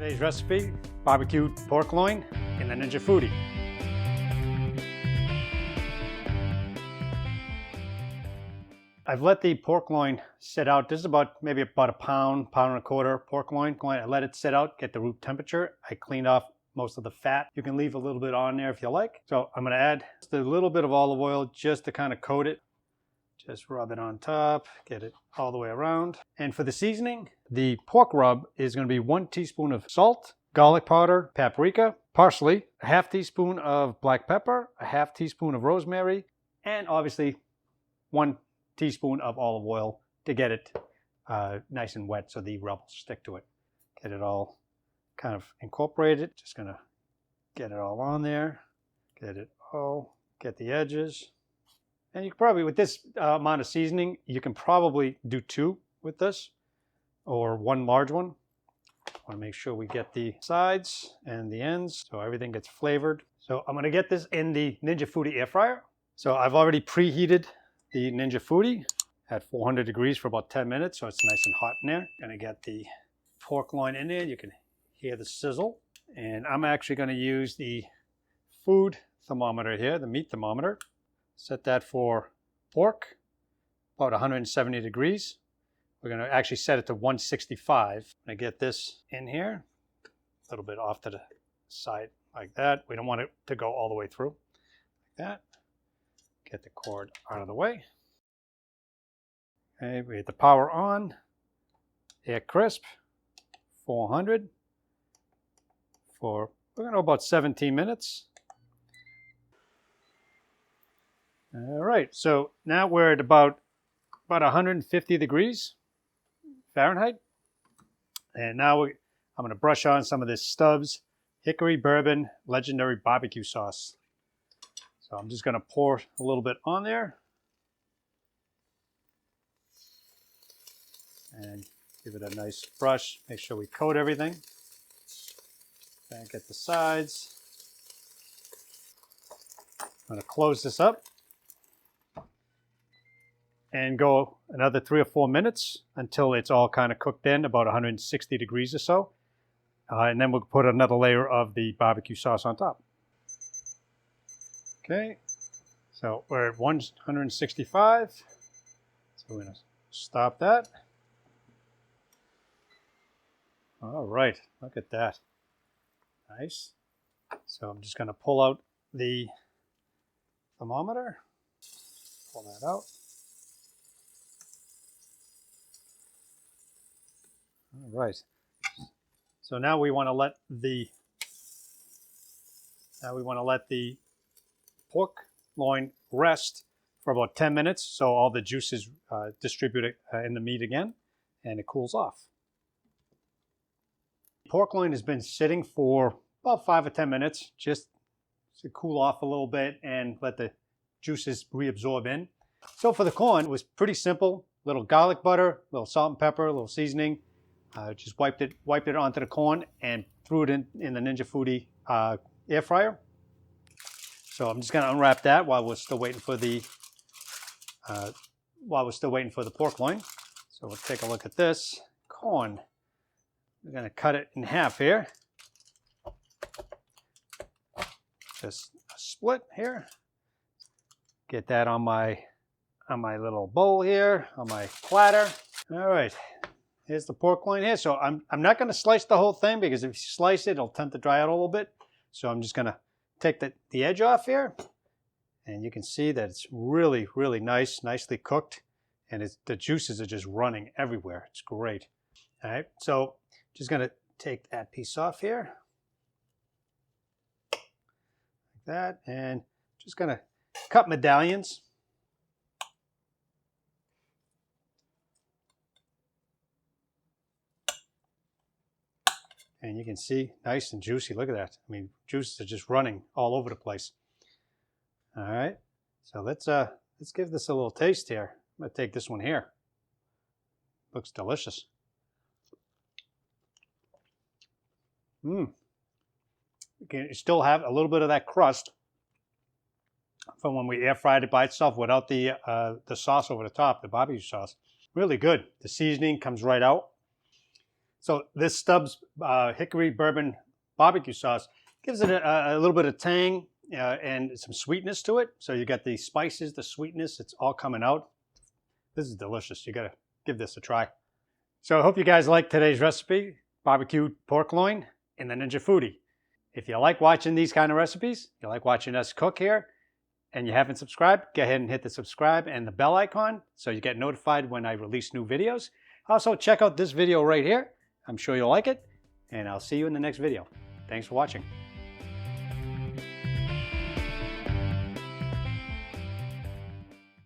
Today's recipe, barbecued pork loin in the Ninja Foodie. I've let the pork loin sit out. This is maybe about a pound and a quarter pork loin. I let it sit out, get the room temperature. I cleaned off most of the fat. You can leave a little bit on there if you like. So I'm going to add just a little bit of olive oil just to kind of coat it. Just rub it on top, get it all the way around. And for the seasoning, the pork rub is going to be 1 teaspoon of salt, garlic powder, paprika, parsley, a half teaspoon of black pepper, a half teaspoon of rosemary, and obviously 1 teaspoon of olive oil to get it nice and wet so the rub will stick to it. Get it all kind of incorporated. Just going to get it all on there. Get the edges. And you can probably, with this amount of seasoning, you can probably do 2 with this, or 1 large one. Want to make sure we get the sides and the ends so everything gets flavored. So I'm going to get this in the Ninja Foodie air fryer. So I've already preheated the Ninja Foodie at 400 degrees for about 10 minutes, so it's nice and hot in there. Going to get the pork loin in there. You can hear the sizzle. And I'm actually going to use the food thermometer here, the meat thermometer. Set that for pork, about 170 degrees. We're going to actually set it to 165. I get this in here, a little bit off to the side like that. We don't want it to go all the way through like that. Get the cord out of the way. Okay, we get the power on. Air crisp, 400 for, we're going to go about 17 minutes. All right, so now we're at about 150 degrees Fahrenheit. And now I'm going to brush on some of this Stubbs Hickory Bourbon Legendary Barbecue Sauce. So I'm just going to pour a little bit on there. And give it a nice brush. Make sure we coat everything. And get the sides. I'm going to close this up. And go another 3 or 4 minutes until it's all kind of cooked in, about 160 degrees or so. And then we'll put another layer of the barbecue sauce on top. Okay, so we're at 165. So we're going to stop that. All right, look at that. Nice. So I'm just going to pull out the thermometer. Pull that out. All right. So now we want to let the pork loin rest for about 10 minutes, so all the juices distribute in the meat again, and it cools off. Pork loin has been sitting for about 5 or 10 minutes, just to cool off a little bit and let the juices reabsorb in. So for the corn, it was pretty simple. Little garlic butter, a little salt and pepper, a little seasoning. Just wiped it onto the corn and threw it in the Ninja Foodie air fryer. So I'm just going to unwrap that while we're still waiting for the pork loin. So we'll take a look at this corn. We're going to cut it in half here. Just a split here. Get that on my little bowl here, on my platter. All right. Here's the pork loin here. So I'm not going to slice the whole thing because if you slice it, it'll tend to dry out a little bit. So I'm just going to take the edge off here. And you can see that it's really, really nice, nicely cooked. And the juices are just running everywhere. It's great. All right, so just going to take that piece off here. Like that. And just going to cut medallions. And you can see, nice and juicy. Look at that. I mean, juices are just running all over the place. All right. So let's give this a little taste here. I'm going to take this one here. Looks delicious. You can still have a little bit of that crust from when we air fried it by itself without the sauce over the top, the barbecue sauce. Really good. The seasoning comes right out. So this Stubbs Hickory Bourbon barbecue sauce gives it a little bit of tang and some sweetness to it. So you got the spices, the sweetness, it's all coming out. This is delicious. You gotta give this a try. So I hope you guys liked today's recipe, barbecued pork loin in the Ninja Foodie. If you like watching these kind of recipes, you like watching us cook here, and you haven't subscribed, go ahead and hit the subscribe and the bell icon so you get notified when I release new videos. Also, check out this video right here. I'm sure you'll like it, and I'll see you in the next video. Thanks for watching.